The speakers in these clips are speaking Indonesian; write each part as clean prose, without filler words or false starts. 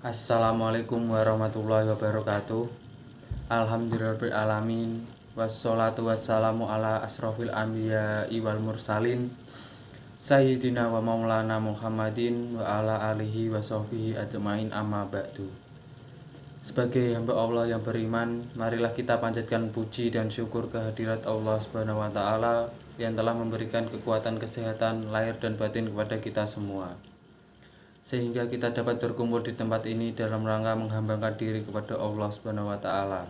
Assalamualaikum warahmatullahi wabarakatuh. Alhamdulillahirrahmanirrahim. Wassalatu wassalamu ala asrofil anbiya'i wal mursalin Sayyidina wa maulana Muhammadin wa ala alihi wa sahbihi ajmain amma ba'du. Sebagai hamba Allah yang beriman, marilah kita panjatkan puji dan syukur kehadirat Allah Subhanahu wa taala yang telah memberikan kekuatan kesehatan lahir dan batin kepada kita semua, sehingga kita dapat berkumpul di tempat ini dalam rangka menghambakan diri kepada Allah Subhanahu wa taala.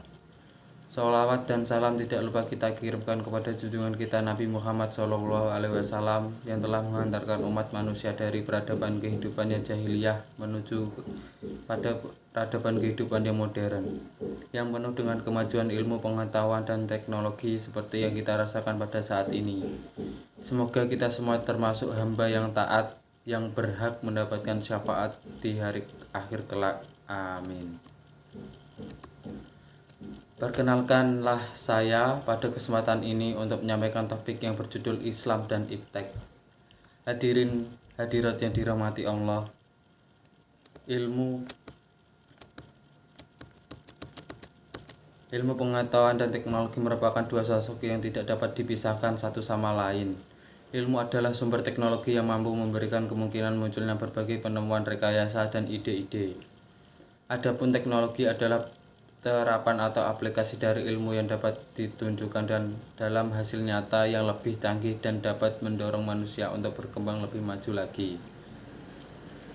Sholawat dan salam tidak lupa kita kirimkan kepada junjungan kita Nabi Muhammad SAW yang telah menghantarkan umat manusia dari peradaban kehidupan yang jahiliyah menuju pada peradaban kehidupan yang modern, yang penuh dengan kemajuan ilmu pengetahuan dan teknologi seperti yang kita rasakan pada saat ini. Semoga kita semua termasuk hamba yang taat, yang berhak mendapatkan syafaat di hari akhir kelak. Amin. Perkenalkanlah saya pada kesempatan ini untuk menyampaikan topik yang berjudul Islam dan Iptek. Hadirin hadirat yang dirahmati Allah, ilmu pengetahuan dan teknologi merupakan dua sosok yang tidak dapat dipisahkan satu sama lain. Ilmu adalah sumber teknologi yang mampu memberikan kemungkinan munculnya berbagai penemuan rekayasa dan ide-ide. Adapun teknologi adalah terapan atau aplikasi dari ilmu yang dapat ditunjukkan dan dalam hasil nyata yang lebih canggih dan dapat mendorong manusia untuk berkembang lebih maju lagi.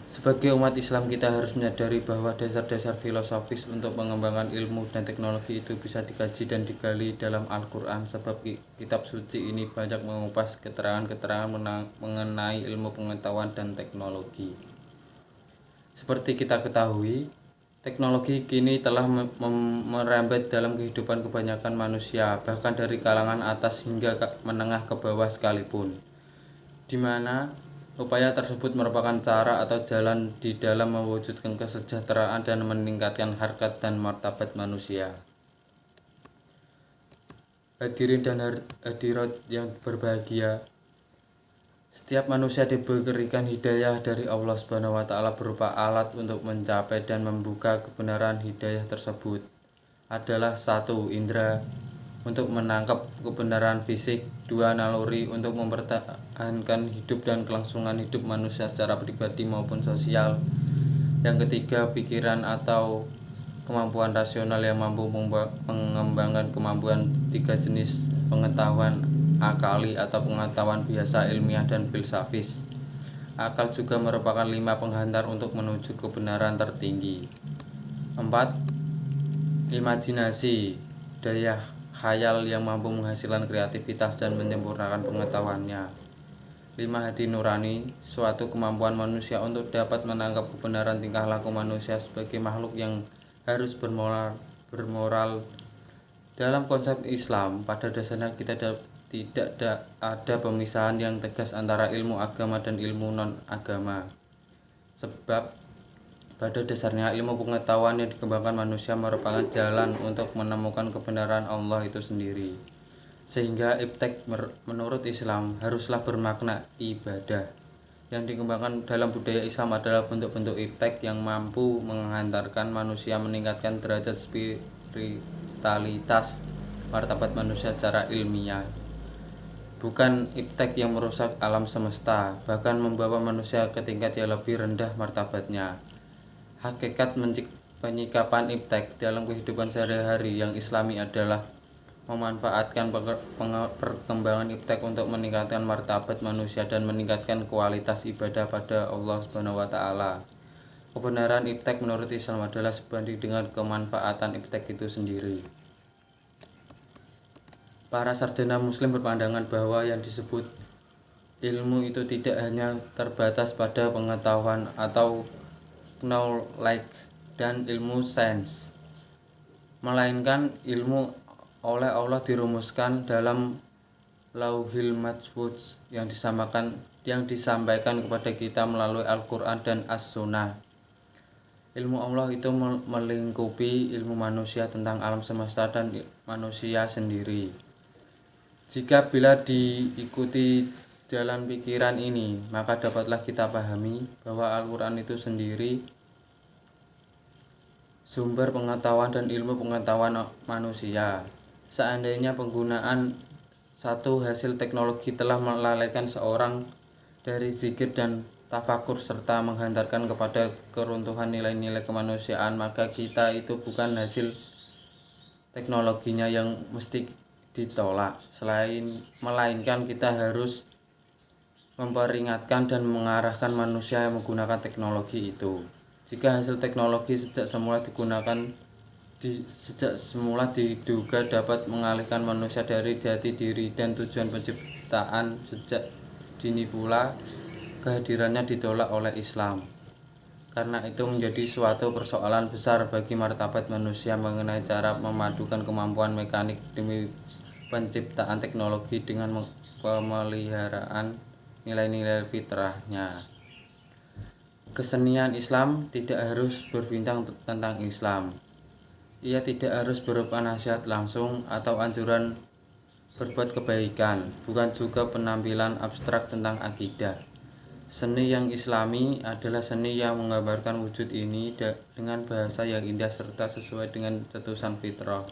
Sebagai umat Islam, kita harus menyadari bahwa dasar-dasar filosofis untuk pengembangan ilmu dan teknologi itu bisa dikaji dan digali dalam Al-Quran, sebab kitab suci ini banyak mengupas keterangan-keterangan mengenai ilmu pengetahuan dan teknologi. Seperti kita ketahui, teknologi kini telah merembet dalam kehidupan kebanyakan manusia, bahkan dari kalangan atas hingga menengah ke bawah sekalipun, di mana upaya tersebut merupakan cara atau jalan di dalam mewujudkan kesejahteraan dan meningkatkan harkat dan martabat manusia. Hadirin dan hadirat yang berbahagia, setiap manusia diberikan hidayah dari Allah Subhanahu wa taala berupa alat untuk mencapai dan membuka kebenaran. Hidayah tersebut adalah: 1. Indra untuk menangkap kebenaran fisik, 2. Naluri untuk mempertahankan hidup dan kelangsungan hidup manusia secara pribadi maupun sosial, yang ketiga pikiran atau kemampuan rasional yang mampu mengembangkan kemampuan 3 jenis pengetahuan: akali atau pengetahuan biasa, ilmiah, dan filsafis. Akal juga merupakan 5 penghantar untuk menuju kebenaran tertinggi. 4. Imajinasi, daya khayal yang mampu menghasilkan kreativitas dan menyempurnakan pengetahuannya. 5. Hati nurani, suatu kemampuan manusia untuk dapat menangkap kebenaran tingkah laku manusia sebagai makhluk yang harus bermoral. Dalam konsep Islam, pada dasarnya kita tidak ada pemisahan yang tegas antara ilmu agama dan ilmu non-agama. Sebab pada dasarnya ilmu pengetahuan yang dikembangkan manusia merupakan jalan untuk menemukan kebenaran Allah itu sendiri. Sehingga iptek menurut Islam haruslah bermakna ibadah. Yang dikembangkan dalam budaya Islam adalah bentuk-bentuk iptek yang mampu menghantarkan manusia meningkatkan derajat spiritualitas martabat manusia secara ilmiah. Bukan iptek yang merusak alam semesta, bahkan membawa manusia ke tingkat yang lebih rendah martabatnya. Hakikat penyikapan iptek dalam kehidupan sehari-hari yang islami adalah memanfaatkan perkembangan iptek untuk meningkatkan martabat manusia dan meningkatkan kualitas ibadah pada Allah Subhanahu wa taala. Kebenaran iptek menurut Islam adalah sebanding dengan kemanfaatan iptek itu sendiri. Para sarjana muslim berpandangan bahwa yang disebut ilmu itu tidak hanya terbatas pada pengetahuan atau knowledge dan ilmu sains, melainkan ilmu oleh Allah dirumuskan dalam Lauhil Mahfuz yang disampaikan kepada kita melalui Al-Quran dan As-Sunnah. Ilmu Allah itu melingkupi ilmu manusia tentang alam semesta dan manusia sendiri. Jika bila diikuti jalan pikiran ini, maka dapatlah kita pahami bahwa Al-Quran itu sendiri sumber pengetahuan dan ilmu pengetahuan manusia. Seandainya penggunaan satu hasil teknologi telah melalaikan seorang dari zikir dan tafakur serta menghantarkan kepada keruntuhan nilai-nilai kemanusiaan, maka kita itu bukan hasil teknologinya yang mesti ditolak, melainkan kita harus memperingatkan dan mengarahkan manusia yang menggunakan teknologi itu. Jika hasil teknologi sejak semula diduga dapat mengalihkan manusia dari jati diri dan tujuan penciptaan sejak dini pula, kehadirannya ditolak oleh Islam. Karena itu menjadi suatu persoalan besar bagi martabat manusia mengenai cara memadukan kemampuan mekanik demi penciptaan teknologi dengan pemeliharaan nilai-nilai fitrahnya. Kesenian Islam tidak harus berbincang tentang Islam. Ia tidak harus berupa nasihat langsung atau anjuran berbuat kebaikan, bukan juga penampilan abstrak tentang akidah. Seni yang islami adalah seni yang menggambarkan wujud ini dengan bahasa yang indah serta sesuai dengan cetusan fitrah.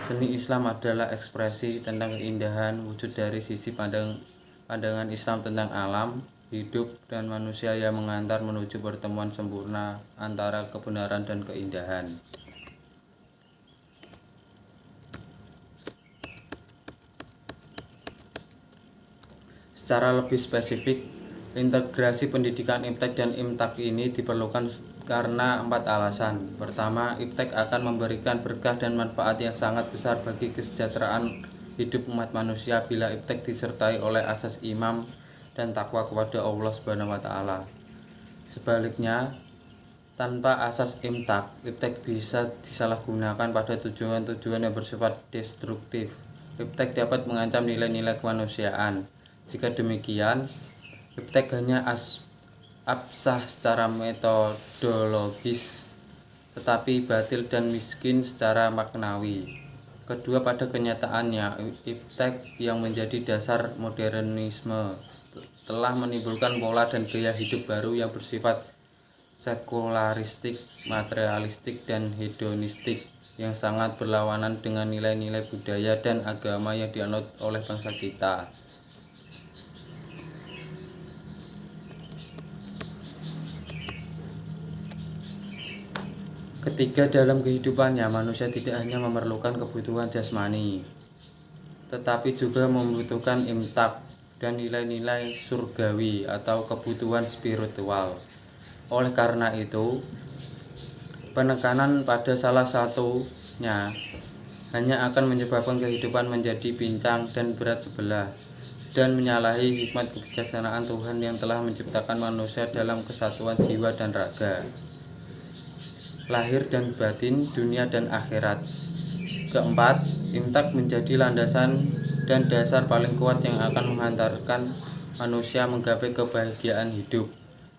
Seni Islam adalah ekspresi tentang keindahan wujud dari sisi pandangan Islam tentang alam, hidup, dan manusia yang mengantar menuju pertemuan sempurna antara kebenaran dan keindahan. Secara lebih spesifik, integrasi pendidikan IPTEK dan IMTAK ini diperlukan karena 4 alasan. Pertama, IPTEK akan memberikan berkah dan manfaat yang sangat besar bagi kesejahteraan hidup umat manusia bila IPTEK disertai oleh asas imam dan takwa kepada Allah Subhanahu wa taala. Sebaliknya, tanpa asas IMTAK, IPTEK bisa disalahgunakan pada tujuan-tujuan yang bersifat destruktif. IPTEK dapat mengancam nilai-nilai kemanusiaan. Jika demikian, IPTEK hanya absah secara metodologis, tetapi batil dan miskin secara maknawi. Kedua, pada kenyataannya, IPTEK yang menjadi dasar modernisme telah menimbulkan pola dan gaya hidup baru yang bersifat sekularistik, materialistik, dan hedonistik yang sangat berlawanan dengan nilai-nilai budaya dan agama yang dianut oleh bangsa kita. Ketiga, dalam kehidupannya manusia tidak hanya memerlukan kebutuhan jasmani, tetapi juga membutuhkan imtak dan nilai-nilai surgawi atau kebutuhan spiritual. Oleh karena itu, penekanan pada salah satunya hanya akan menyebabkan kehidupan menjadi pincang dan berat sebelah dan menyalahi hikmat kebijaksanaan Tuhan yang telah menciptakan manusia dalam kesatuan jiwa dan raga, lahir dan batin, dunia dan akhirat. Keempat, imtak menjadi landasan dan dasar paling kuat yang akan menghantarkan manusia menggapai kebahagiaan hidup.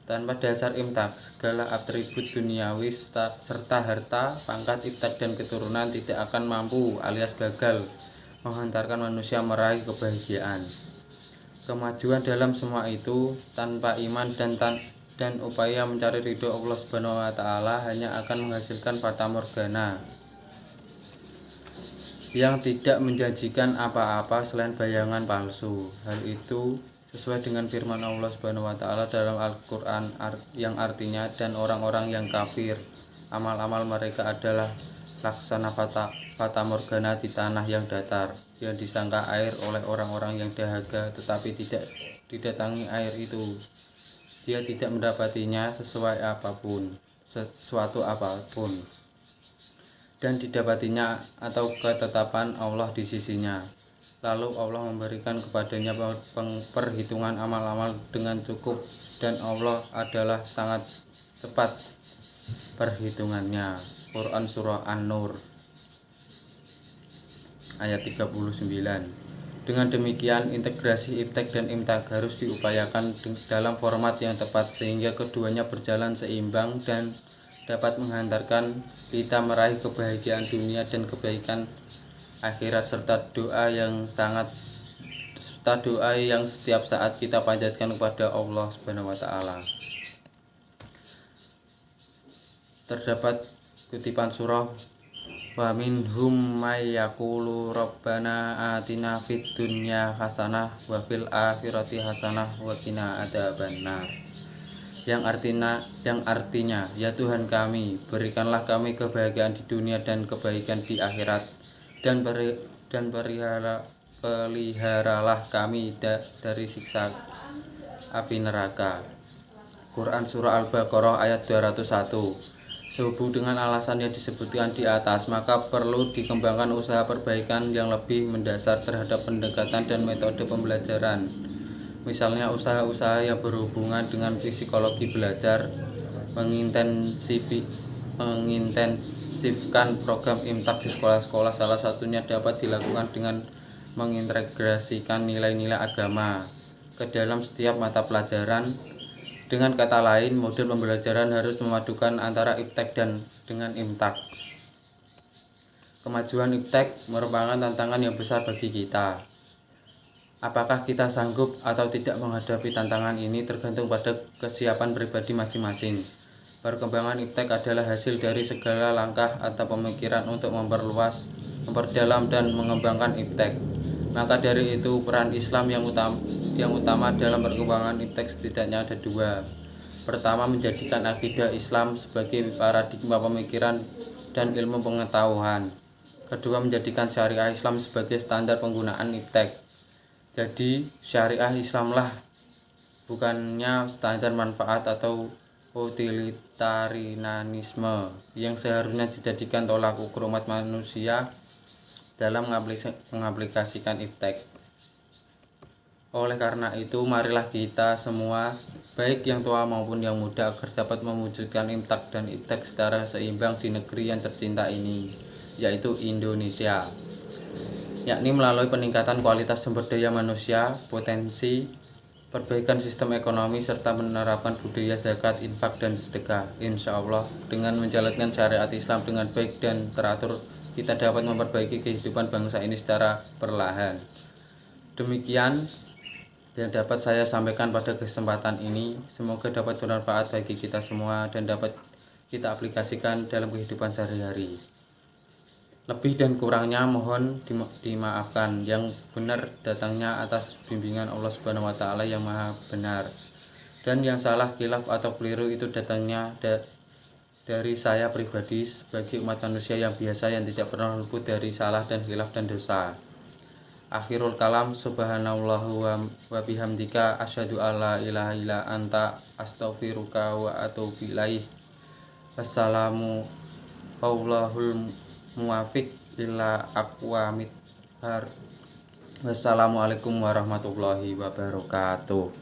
Tanpa dasar imtak, segala atribut duniawi serta harta, pangkat, imtak, dan keturunan tidak akan mampu alias gagal menghantarkan manusia meraih kebahagiaan. Kemajuan dalam semua itu tanpa iman dan upaya mencari ridho Allah Subhanahu wa taala hanya akan menghasilkan fata morgana yang tidak menjanjikan apa-apa selain bayangan palsu. Hal itu sesuai dengan firman Allah Subhanahu wa taala dalam Al-Qur'an yang artinya, dan orang-orang yang kafir amal-amal mereka adalah laksana fata morgana di tanah yang datar yang disangka air oleh orang-orang yang dahaga, tetapi tidak didatangi air itu. Dia tidak mendapatinya sesuatu apapun, dan didapatinya atau ketetapan Allah di sisinya. Lalu Allah memberikan kepadanya perhitungan amal-amal dengan cukup, dan Allah adalah sangat cepat perhitungannya. Quran Surah An-Nur ayat 39. Dengan demikian, integrasi IPTEK dan IMTAK harus diupayakan dalam format yang tepat sehingga keduanya berjalan seimbang dan dapat menghantarkan kita meraih kebahagiaan dunia dan kebaikan akhirat serta doa yang setiap saat kita panjatkan kepada Allah Subhanahu wa taala. Terdapat Kutipan surah wa minhum may yaqulu rabbana atina fid dunya hasanah wa fil akhirati hasanah wa qina adzabannar. Yang artinya, ya Tuhan kami, berikanlah kami kebahagiaan di dunia dan kebaikan di akhirat, dan peliharalah kami dari siksa api neraka. Quran Surah Al-Baqarah ayat 201. Sehubung dengan alasan yang disebutkan di atas, maka perlu dikembangkan usaha perbaikan yang lebih mendasar terhadap pendekatan dan metode pembelajaran. Misalnya usaha-usaha yang berhubungan dengan psikologi belajar, mengintensifkan program IMTAK di sekolah-sekolah. Salah satunya dapat dilakukan dengan mengintegrasikan nilai-nilai agama ke dalam setiap mata pelajaran. Dengan kata lain, model pembelajaran harus memadukan antara IPTEK dan dengan IMTAK. Kemajuan IPTEK merupakan tantangan yang besar bagi kita. Apakah kita sanggup atau tidak menghadapi tantangan ini tergantung pada kesiapan pribadi masing-masing. Perkembangan IPTEK adalah hasil dari segala langkah atau pemikiran untuk memperluas, memperdalam, dan mengembangkan IPTEK. Maka dari itu, peran Islam yang utama dalam perkembangan IPTEK setidaknya ada dua. Pertama, menjadikan akidah Islam sebagai paradigma pemikiran dan ilmu pengetahuan. Kedua, menjadikan syariah Islam sebagai standar penggunaan IPTEK. Jadi syariah Islamlah, bukannya standar manfaat atau utilitarianisme yang seharusnya dijadikan tolak ukur umat manusia dalam mengaplikasikan IPTEK. Oleh karena itu, marilah kita semua, baik yang tua maupun yang muda, agar dapat mewujudkan IMTAK dan IPTEK secara seimbang di negeri yang tercinta ini, yaitu Indonesia, yakni melalui peningkatan kualitas sumber daya manusia, potensi, perbaikan sistem ekonomi, serta menerapkan budaya zakat, infak, dan sedekah. Insya Allah, dengan menjalankan syariat Islam dengan baik dan teratur, kita dapat memperbaiki kehidupan bangsa ini secara perlahan. Demikian yang dapat saya sampaikan pada kesempatan ini. Semoga dapat bermanfaat bagi kita semua dan dapat kita aplikasikan dalam kehidupan sehari-hari. Lebih dan kurangnya mohon dimaafkan. Yang benar datangnya atas bimbingan Allah Subhanahu wa taala yang Maha benar. Dan yang salah, khilaf atau keliru itu datangnya dari saya pribadi sebagai umat manusia yang biasa yang tidak pernah luput dari salah dan khilaf dan dosa. Akhirul kalam, subhanallahu wa bihamdika, asyhadu alla ilaha illa anta, astaghfiruka wa atubu ilaih. Wassalamu wallahul muwafiq ila aqwamit har. Wassalamualaikum warahmatullahi wabarakatuh.